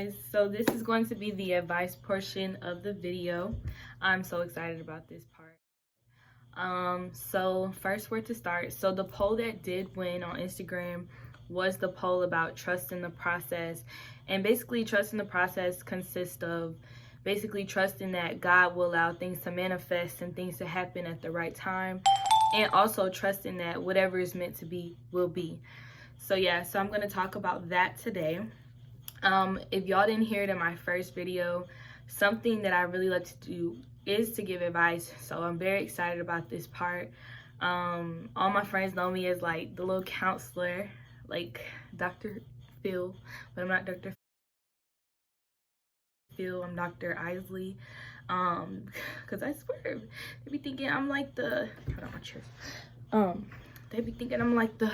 guys, so this is going to be the advice portion of the video. I'm so excited about this part. So first, where to start. So the poll that did win on Instagram was the poll about trusting the process. And basically trusting the process consists of basically trusting that God will allow things to manifest and things to happen at the right time, and also trusting that whatever is meant to be will be. So yeah, so I'm going to talk about that today. If y'all didn't hear it in my first video, something that I really like to do is to give advice. So I'm very excited about this part. All my friends know me as like the little counselor, like Dr. Phil, but I'm not Dr. Phil, I'm Dr. Isley. Cause I swear they be thinking I'm like the, hold on my chair. They be thinking I'm like the,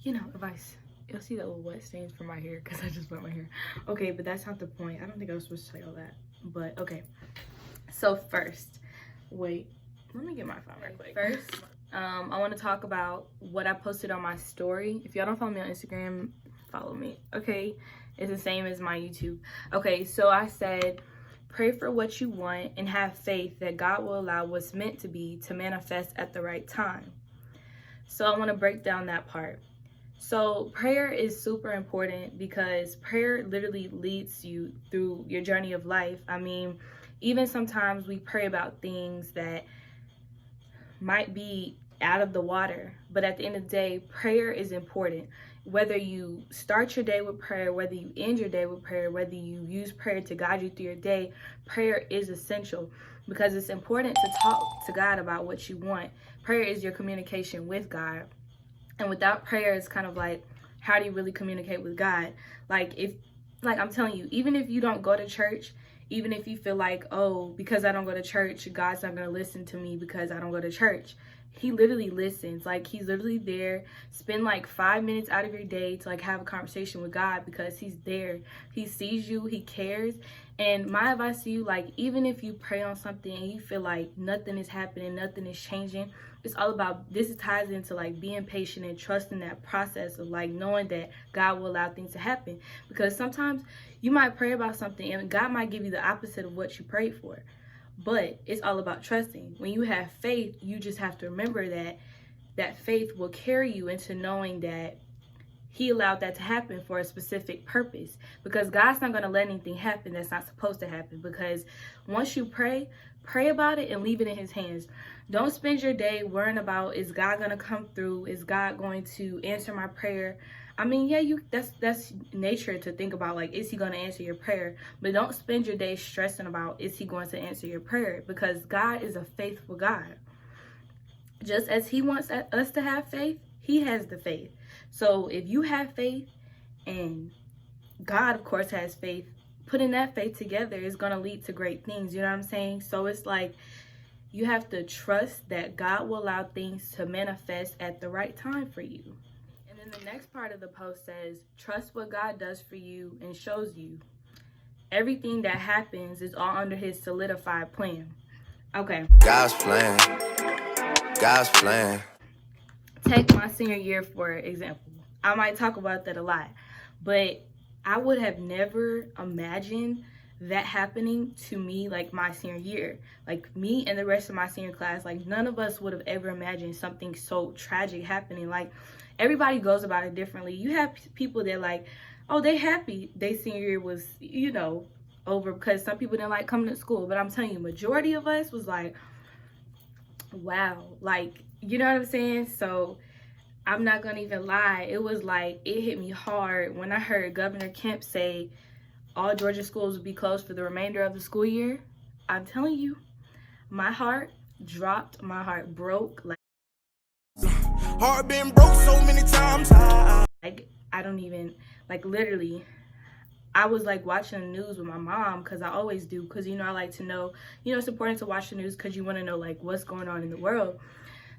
you know, advice. You'll see that little wet stains from my hair because I just wet my hair. Okay, but that's not the point. I don't think I was supposed to say all that, but okay. So first, wait, let me get my phone right quick. First, I want to talk about what I posted on my story. If y'all don't follow me on Instagram, follow me, okay? It's the same as my YouTube. Okay, so I said, pray for what you want and have faith that God will allow what's meant to be to manifest at the right time. So I want to break down that part. So prayer is super important because prayer literally leads you through your journey of life. I mean, even sometimes we pray about things that might be out of the water, but at the end of the day, prayer is important. Whether you start your day with prayer, whether you end your day with prayer, whether you use prayer to guide you through your day, prayer is essential because it's important to talk to God about what you want. Prayer is your communication with God. And without prayer, it's kind of like, how do you really communicate with God? Like I'm telling you, even if you don't go to church, even if you feel like, oh, because I don't go to church, God's not going to listen to me because I don't go to church. He literally listens. Like, he's literally there. Spend like 5 minutes out of your day to like have a conversation with God because he's there. He sees you. He cares. And my advice to you, like, even if you pray on something and you feel like nothing is happening, nothing is changing, it's all about, this ties into like being patient and trusting that process of like knowing that God will allow things to happen. Because sometimes you might pray about something and God might give you the opposite of what you prayed for. But it's all about trusting. When you have faith, you just have to remember that that faith will carry you into knowing that he allowed that to happen for a specific purpose, because God's not going to let anything happen that's not supposed to happen. Because once you pray about it and leave it in his hands. Don't spend your day worrying about, is God going to come through? Is God going to answer my prayer? I mean, yeah, that's nature to think about, like, is he going to answer your prayer? But don't spend your day stressing about, is he going to answer your prayer? Because God is a faithful God. Just as he wants us to have faith, he has the faith. So if you have faith and God, of course, has faith, putting that faith together is going to lead to great things. You know what I'm saying? So it's like, you have to trust that God will allow things to manifest at the right time for you. And then the next part of the post says, trust what God does for you and shows you. Everything that happens is all under his solidified plan. Okay. God's plan. God's plan. Take my senior year, for example. I might talk about that a lot, but I would have never imagined that happening to me, like my senior year. Like, me and the rest of my senior class, like, none of us would have ever imagined something so tragic happening. Like, everybody goes about it differently. You have people that, like, oh, they happy their senior year was, you know, over, because some people didn't like coming to school. But I'm telling you, majority of us was like, wow, like, you know what I'm saying? So I'm not gonna even lie, it was like, it hit me hard when I heard Governor Kemp say all Georgia schools would be closed for the remainder of the school year. I'm telling you, my heart dropped, my heart broke. Like, Heart been broke so many times. Like, I don't even, like, literally, I was like watching the news with my mom, because I always do, because, you know, I like to know, you know, it's important to watch the news because you want to know like what's going on in the world.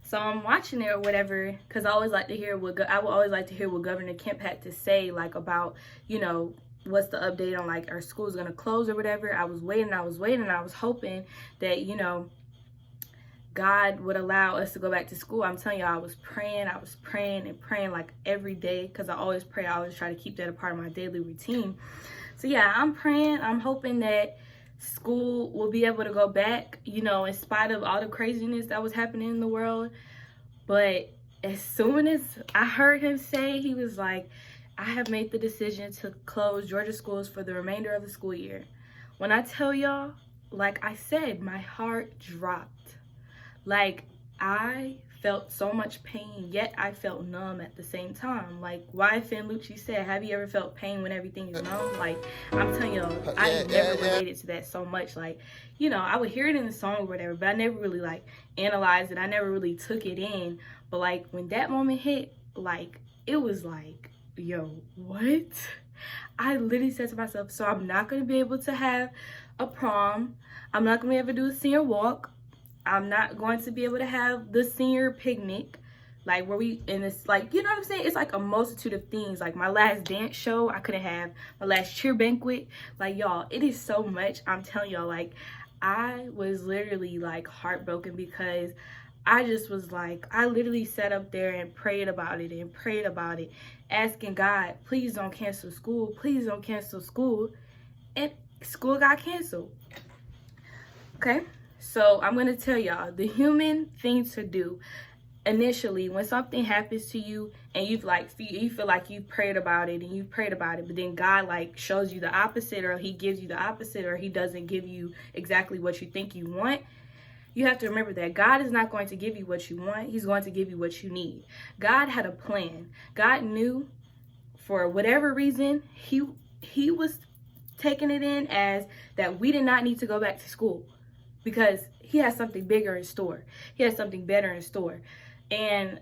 So I'm watching it or whatever, because I always like to hear what Governor Kemp had to say, like, about, you know, what's the update on, like, our school's gonna close or whatever. I was waiting, I was hoping that, you know, God would allow us to go back to school. I'm telling you, I was praying like every day, because I always pray. I always try to keep that a part of my daily routine. So yeah, I'm praying, I'm hoping that school will be able to go back, you know, in spite of all the craziness that was happening in the world. But as soon as I heard him say, he was like, I have made the decision to close Georgia schools for the remainder of the school year. When I tell y'all, like I said, my heart dropped. Like, I felt so much pain, yet I felt numb at the same time. Like YFN Lucci said, have you ever felt pain when everything is numb? Like, I'm telling y'all, I never related to that so much. Like, you know, I would hear it in the song or whatever, but I never really like analyzed it. I never really took it in. But like when that moment hit, like it was like, yo, what? I literally said to myself, so I'm not gonna be able to have a prom. I'm not gonna be able to do a senior walk. I'm not going to be able to have the senior picnic, like where we, and it's like, you know what I'm saying? It's like a multitude of things. Like my last dance show, I couldn't have my last cheer banquet. Like y'all, it is so much. I'm telling y'all, like I was literally like heartbroken because I just was like, I literally sat up there and prayed about it, asking God, please don't cancel school. Please don't cancel school. And school got canceled. Okay. So I'm going to tell y'all the human thing to do initially when something happens to you and you feel like you've prayed about it and you've prayed about it, but then God like shows you the opposite, or he gives you the opposite, or he doesn't give you exactly what you think you want. You have to remember that God is not going to give you what you want. He's going to give you what you need. God had a plan. God knew for whatever reason, he was taking it in as that we did not need to go back to school, because he has something bigger in store. He has something better in store. And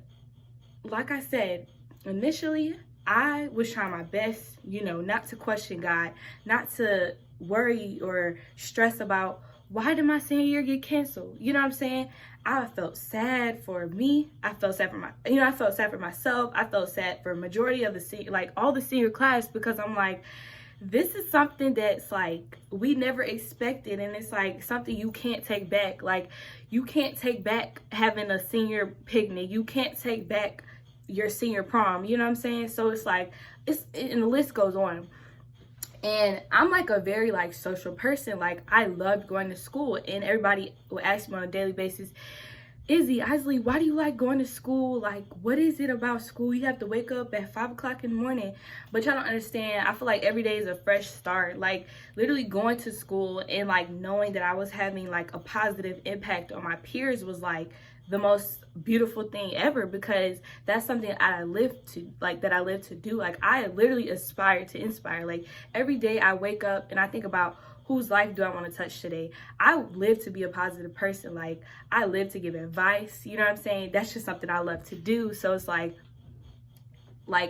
like I said, initially, I was trying my best, you know, not to question God, not to worry or stress about why did my senior year get canceled? You know what I'm saying? I felt sad for me. I felt sad for I felt sad for myself. I felt sad for majority of all the senior class, because I'm like, this is something that's like we never expected, and it's like something you can't take back. Like you can't take back having a senior picnic. You can't take back your senior prom. You know what I'm saying? So it's like and the list goes on. And I'm like a very like social person. Like I loved going to school, and everybody would ask me on a daily basis, Izzy, Isley, why do you like going to school? Like, what is it about school? You have to wake up at 5 o'clock in the morning. But y'all don't understand. I feel like every day is a fresh start. Like, literally going to school and, like, knowing that I was having, like, a positive impact on my peers was, like, the most beautiful thing ever, because that's something I live to do. Like, I literally aspire to inspire. Like, every day I wake up and I think about, whose life do I want to touch today? I live to be a positive person. Like, I live to give advice. You know what I'm saying? That's just something I love to do. So it's like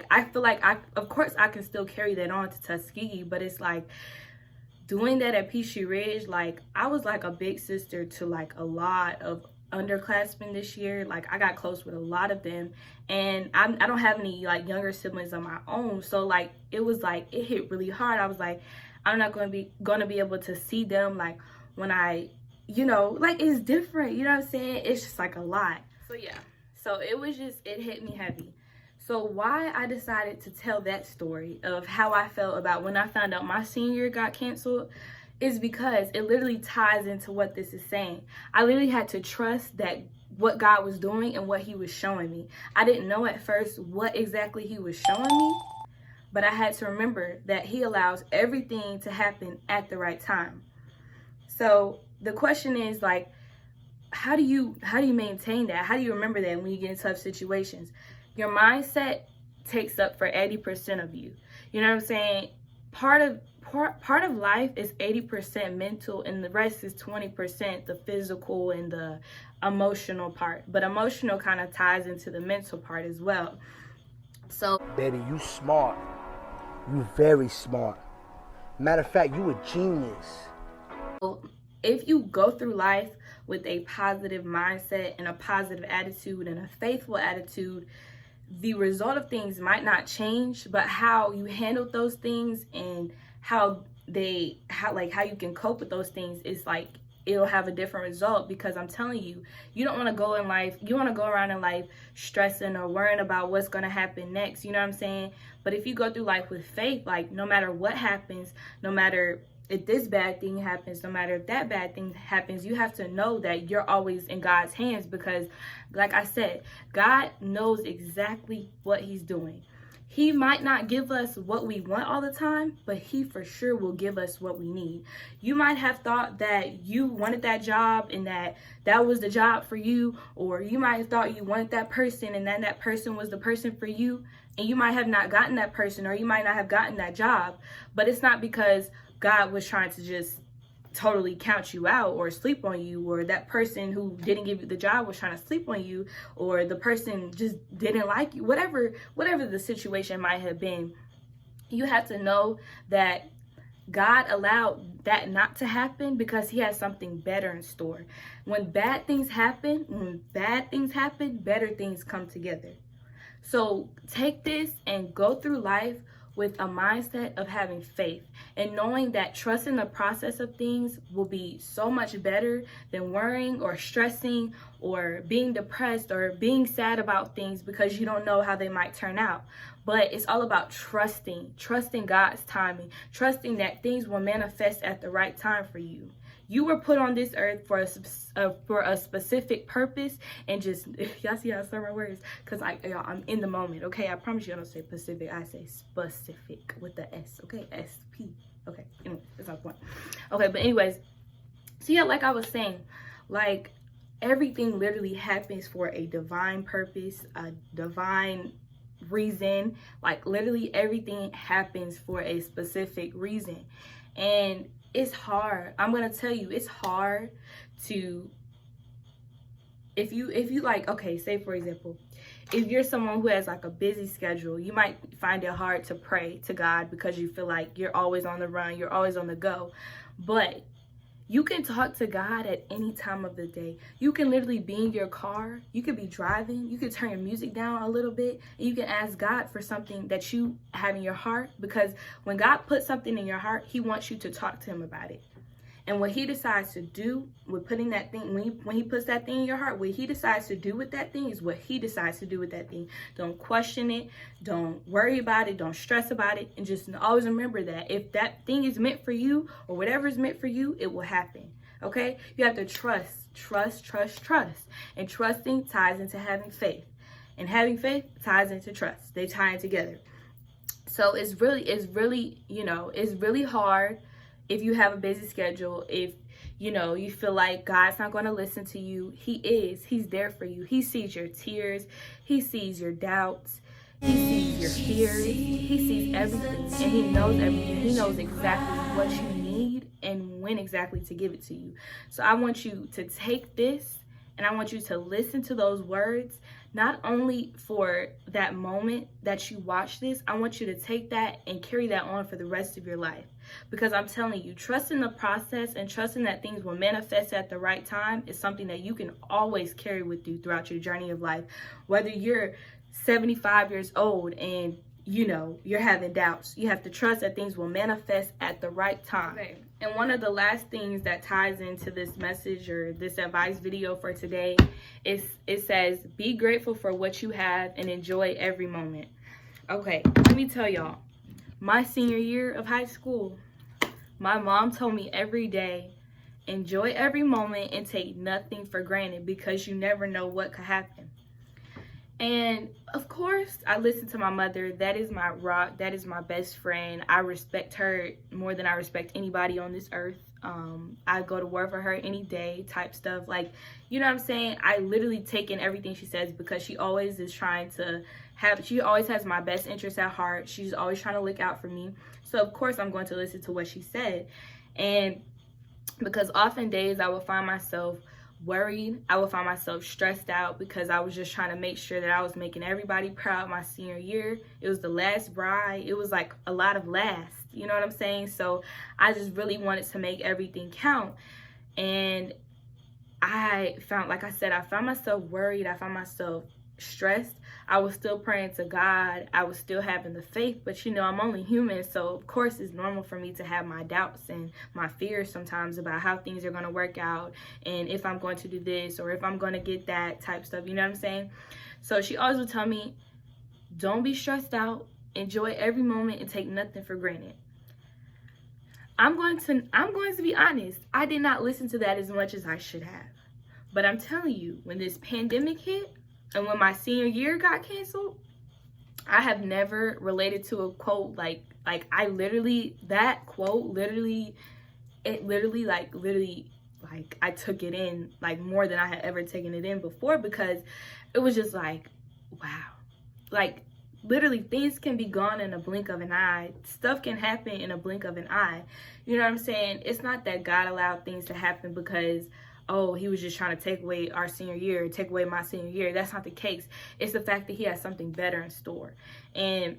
I feel like of course I can still carry that on to Tuskegee, but it's like doing that at Peachtree Ridge, like I was like a big sister to like a lot of underclassmen this year. Like I got close with a lot of them, and I don't have any like younger siblings of my own. So like it was like it hit really hard. I was like, I'm not going to be able to see them like when I, you know, like it's different, you know what I'm saying? It's just like a lot. So yeah, so it hit me heavy. So why I decided to tell that story of how I felt about when I found out my senior year got canceled is because it literally ties into what this is saying. I literally had to trust that what God was doing and what he was showing me. I didn't know at first what exactly he was showing me, but I had to remember that he allows everything to happen at the right time. So the question is like, how do you maintain that? How do you remember that when you get in tough situations? Your mindset takes up for 80% of you. You know what I'm saying? Part of life is 80% mental, and the rest is 20% the physical and the emotional part. But emotional kind of ties into the mental part as well. So, baby, you smart. You very smart. Matter of fact, you a genius. If you go through life with a positive mindset and a positive attitude and a faithful attitude, the result of things might not change, but how you handle those things and how you can cope with those things is like it'll have a different result, because I'm telling you, you don't want to go in life, you want to go around in life stressing or worrying about what's going to happen next, you know what I'm saying? But if you go through life with faith, like no matter what happens, no matter if this bad thing happens, no matter if that bad thing happens, you have to know that you're always in God's hands, because like I said, God knows exactly what he's doing. He might not give us what we want all the time, but he for sure will give us what we need. You might have thought that you wanted that job and that was the job for you, or you might have thought you wanted that person and that person was the person for you, and you might have not gotten that person, or you might not have gotten that job. But it's not because God was trying to just totally count you out or sleep on you, or that person who didn't give you the job was trying to sleep on you, or the person just didn't like you, whatever the situation might have been. You have to know that God allowed that not to happen because he has something better in store. When bad things happen, better things come together. So take this and go through life with a mindset of having faith and knowing that trusting the process of things will be so much better than worrying or stressing or being depressed or being sad about things because you don't know how they might turn out. But it's all about trusting God's timing, trusting that things will manifest at the right time for you. You were put on this earth for a specific purpose, and just, y'all see how I say my words? Because I'm in the moment, okay? I promise you I don't say Pacific, I say specific with the S, okay? S-P, okay? Anyway, that's not the point. Okay, but anyways, so yeah, like I was saying, like everything literally happens for a divine purpose, a divine reason. Like literally everything happens for a specific reason. And it's hard. I'm gonna tell you, it's hard to, if you like, okay, say for example, if you're someone who has like a busy schedule, you might find it hard to pray to God because you feel like you're always on the run, you're always on the go. But you can talk to God at any time of the day. You can literally be in your car, you could be driving, you can turn your music down a little bit, and you can ask God for something that you have in your heart, because when God puts something in your heart, he wants you to talk to him about it. And what he decides to do with putting that thing, when he puts that thing in your heart, what he decides to do with that thing is what he decides to do with that thing. Don't question it. Don't worry about it. Don't stress about it. And just always remember that if that thing is meant for you, or whatever is meant for you, it will happen. Okay? You have to trust. And trusting ties into having faith. And having faith ties into trust. They tie in together. So it's really, you know, it's really hard. If you have a busy schedule, if, you know, you feel like God's not going to listen to you, he is. He's there for you. He sees your tears. He sees your doubts. He sees your fears. He sees everything, and he knows everything. He knows exactly what you need and when exactly to give it to you. So I want you to take this, and I want you to listen to those words, not only for that moment that you watch this. I want you to take that and carry that on for the rest of your life. Because I'm telling you, trusting the process and trusting that things will manifest at the right time is something that you can always carry with you throughout your journey of life. Whether you're 75 years old and, you know, you're having doubts, you have to trust that things will manifest at the right time. Okay. And one of the last things that ties into this message or this advice video for today is it says, be grateful for what you have and enjoy every moment. Okay, let me tell y'all. My senior year of high school, my mom told me every day, enjoy every moment and take nothing for granted because you never know what could happen. And of course, I listen to my mother. That is my rock. That is my best friend. I respect her more than I respect anybody on this earth. I go to work for her any day type stuff. Like, you know what I'm saying? I literally take in everything she says because she always is trying to she always has my best interests at heart. She's always trying to look out for me. So of course I'm going to listen to what she said. And because often days I will find myself worried, I would find myself stressed out because I was just trying to make sure that I was making everybody proud my senior year. It was the last bride. It was like a lot of last, you know what I'm saying? So I just really wanted to make everything count. And I found myself worried. I found myself stressed, I was still praying to God. I was still having the faith, but you know, I'm only human. So of course it's normal for me to have my doubts and my fears sometimes about how things are going to work out and if I'm going to do this or if I'm going to get that type stuff. You know what I'm saying? So she always would tell me, don't be stressed out. Enjoy every moment and take nothing for granted. I'm going to be honest. I did not listen to that as much as I should have. But I'm telling you, when this pandemic hit, and when my senior year got canceled, I have never related to a quote like I literally, that quote literally, I took it in like more than I had ever taken it in before, because it was just like, wow. Like literally things can be gone in a blink of an eye. Stuff can happen in a blink of an eye. You know what I'm saying? It's not that God allowed things to happen because, oh, he was just trying to take away our senior year, take away my senior year. That's not the case. It's the fact that he has something better in store. And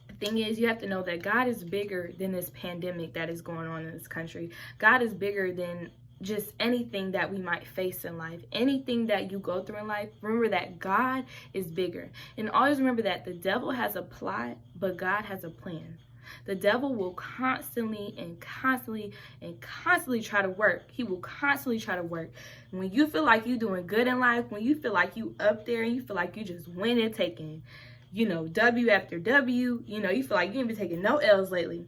the thing is, you have to know that God is bigger than this pandemic that is going on in this country. God is bigger than just anything that we might face in life. Anything that you go through in life, remember that God is bigger. And always remember that the devil has a plot, but God has a plan. The devil will constantly try to work. He will constantly try to work. When you feel like you're doing good in life, when you feel like you up there and you feel like you just winning, taking, you know, W after W, you know, you feel like you ain't been taking no L's lately.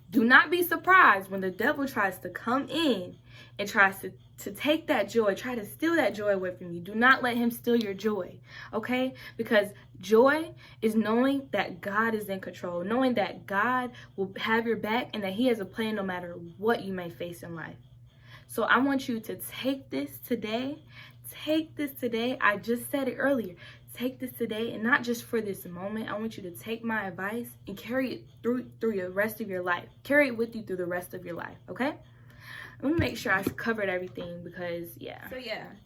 Do not be surprised when the devil tries to come in and tries to take that joy, try to steal that joy away from you. Do not let him steal your joy, okay? Because joy is knowing that God is in control, knowing that God will have your back and that he has a plan no matter what you may face in life. So I want you to take this today. Take this today. I just said it earlier. Take this today, and not just for this moment. I want you to take my advice and carry it through the rest of your life. Carry it with you through the rest of your life, okay? Let me make sure I covered everything because, yeah.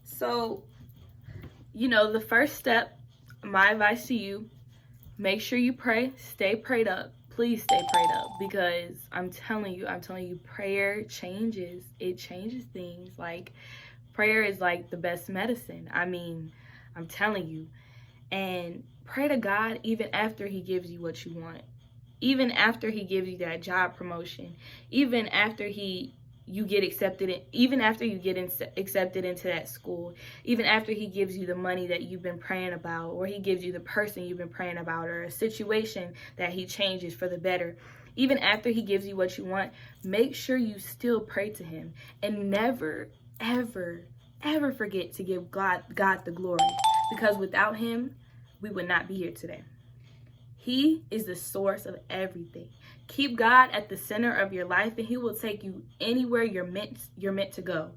So, you know, the first step, my advice to you, make sure you pray. Stay prayed up. Please stay prayed up, because I'm telling you, prayer changes. It changes things. Like, prayer is like the best medicine. I mean, I'm telling you. And pray to God even after he gives you what you want. Even after he gives you that job promotion. Even after you get accepted, even after you get accepted into that school. Even after he gives you the money that you've been praying about, or he gives you the person you've been praying about, or a situation that he changes for the better. Even after he gives you what you want, make sure you still pray to him. And never, ever, ever forget to give God the glory. Because without him, we would not be here today. He is the source of everything. Keep God at the center of your life, and he will take you anywhere you're meant to go.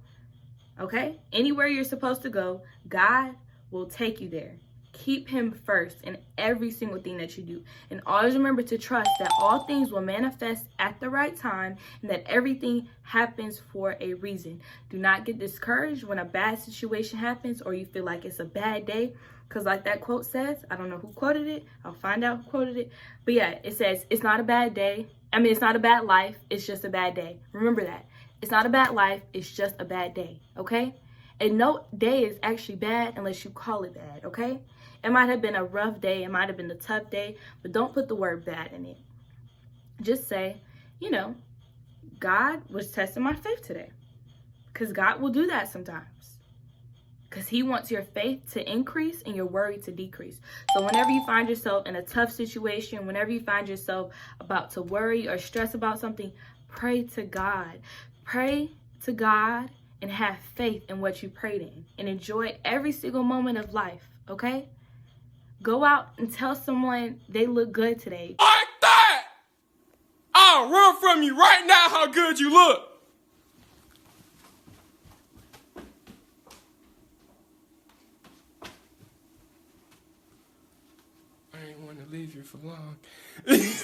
Okay? Anywhere you're supposed to go, God will take you there. Keep him first in every single thing that you do. And always remember to trust that all things will manifest at the right time, and that everything happens for a reason. Do not get discouraged when a bad situation happens or you feel like it's a bad day. Because like that quote says, I don't know who quoted it. I'll find out who quoted it. But yeah, it says, it's not a bad day. I mean, it's not a bad life. It's just a bad day. Remember that. It's not a bad life. It's just a bad day. Okay? And no day is actually bad unless you call it bad. Okay? It might have been a rough day. It might have been a tough day. But don't put the word bad in it. Just say, you know, God was testing my faith today. Because God will do that sometimes. Because he wants your faith to increase and your worry to decrease. So whenever you find yourself in a tough situation, whenever you find yourself about to worry or stress about something, pray to God. Pray to God and have faith in what you prayed in. And enjoy every single moment of life, okay? Go out and tell someone they look good today. Like that! I'll run from you right now how good you look! I ain't want to leave you for long.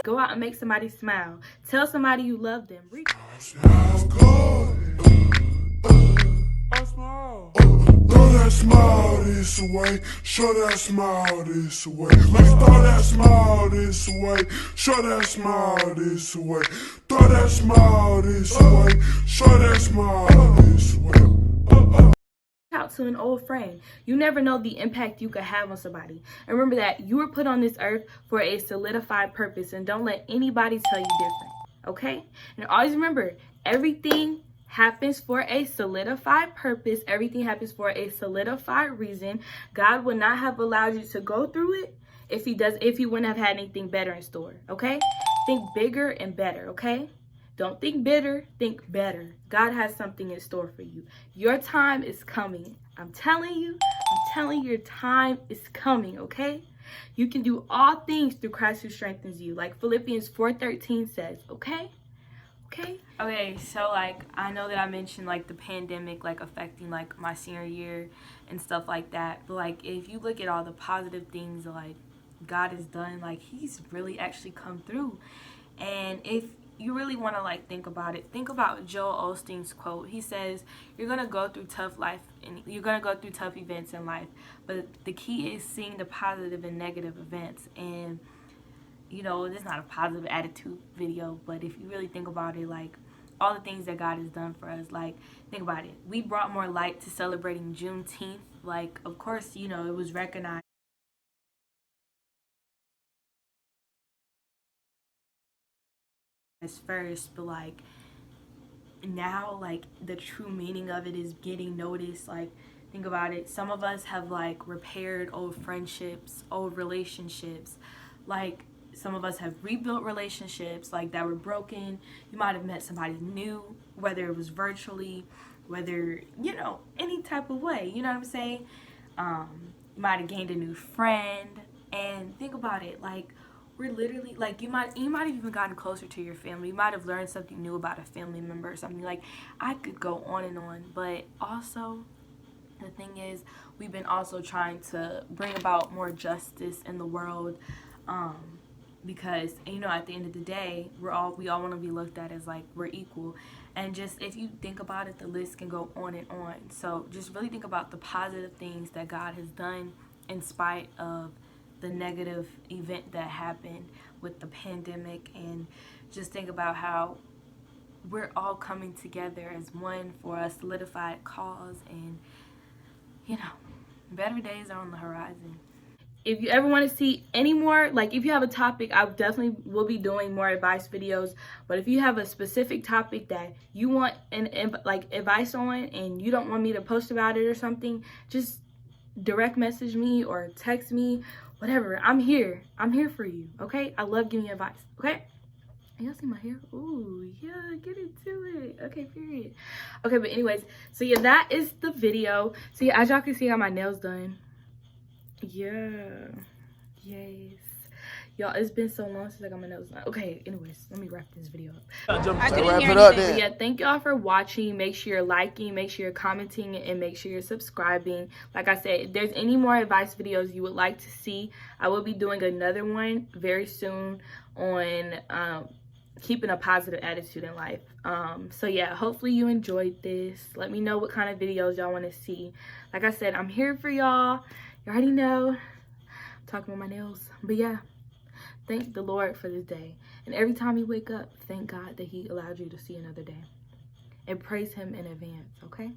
Go out and make somebody smile. Tell somebody you love them. Throw that smile this away, show that smile this away. Let's throw that smile this away, show that smile this away. Throw that smile this away, show that smile this away. Out to an old friend. You never know the impact you could have on somebody. And remember that you were put on this earth for a solidified purpose, and don't let anybody tell you different, okay? And always remember, everything happens for a solidified purpose. Everything happens for a solidified reason. God would not have allowed you to go through it if he wouldn't have had anything better in store, okay? Think bigger and better, okay? Don't think bitter, think better. God has something in store for you. Your time is coming. I'm telling you, your time is coming, okay? You can do all things through Christ who strengthens you, like Philippians 4:13 says, okay? Okay, so like I know that I mentioned like the pandemic like affecting like my senior year and stuff like that, but like if you look at all the positive things like God has done, like he's really actually come through. And if you really want to like think about it, think about Joel Osteen's quote. He says, you're going to go through tough life and you're going to go through tough events in life, but the key is seeing the positive and negative events. And you know, this is not a positive attitude video, but if you really think about it, like all the things that God has done for us, like think about it. We brought more light to celebrating Juneteenth. Like, of course, you know, it was recognized first, but like now, like the true meaning of it is getting noticed. Like, think about it. Some of us have like repaired old friendships, old relationships. Like, some of us have rebuilt relationships like that were broken. You might have met somebody new, whether it was virtually, whether, you know, any type of way, you know what I'm saying? You might have gained a new friend. And think about it, like we're literally like, you might have even gotten closer to your family. You might have learned something new about a family member or something. Like, I could go on and on, but also the thing is, we've been also trying to bring about more justice in the world. Because, you know, at the end of the day, we all want to be looked at as like we're equal. And just if you think about it, the list can go on and on. So just really think about the positive things that God has done in spite of the negative event that happened with the pandemic, and just think about how we're all coming together as one for a solidified cause. And you know, better days are on the horizon. If you ever want to see any more, like if you have a topic, I definitely will be doing more advice videos. But if you have a specific topic that you want like advice on and you don't want me to post about it or something, just direct message me or text me, whatever. I'm here for you, okay? I love giving you advice, okay? Y'all see my hair? Ooh, yeah, get into it. Okay, period. Okay, but anyways, so yeah, that is the video. So yeah, as y'all can see, I got my nails done. Yeah, yes, y'all, it's been so long since I got my nails done. Okay, anyways, let me wrap this video up. I couldn't hear anything. Yeah, thank y'all for watching. Make sure you're liking, make sure you're commenting, and make sure you're subscribing. Like I said, if there's any more advice videos you would like to see, I will be doing another one very soon on keeping a positive attitude in life. So yeah, hopefully you enjoyed this. Let me know what kind of videos y'all want to see. Like I said, I'm here for y'all. You already know, I'm talking about my nails. But yeah, thank the Lord for this day. And every time you wake up, thank God that he allowed you to see another day. And praise him in advance, okay?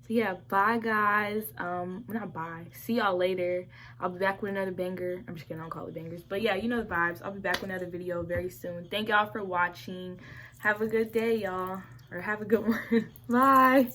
So yeah, bye guys. Not bye. See y'all later. I'll be back with another banger. I'm just kidding, I don't call it bangers. But yeah, you know the vibes. I'll be back with another video very soon. Thank y'all for watching. Have a good day, y'all. Or have a good one. Bye.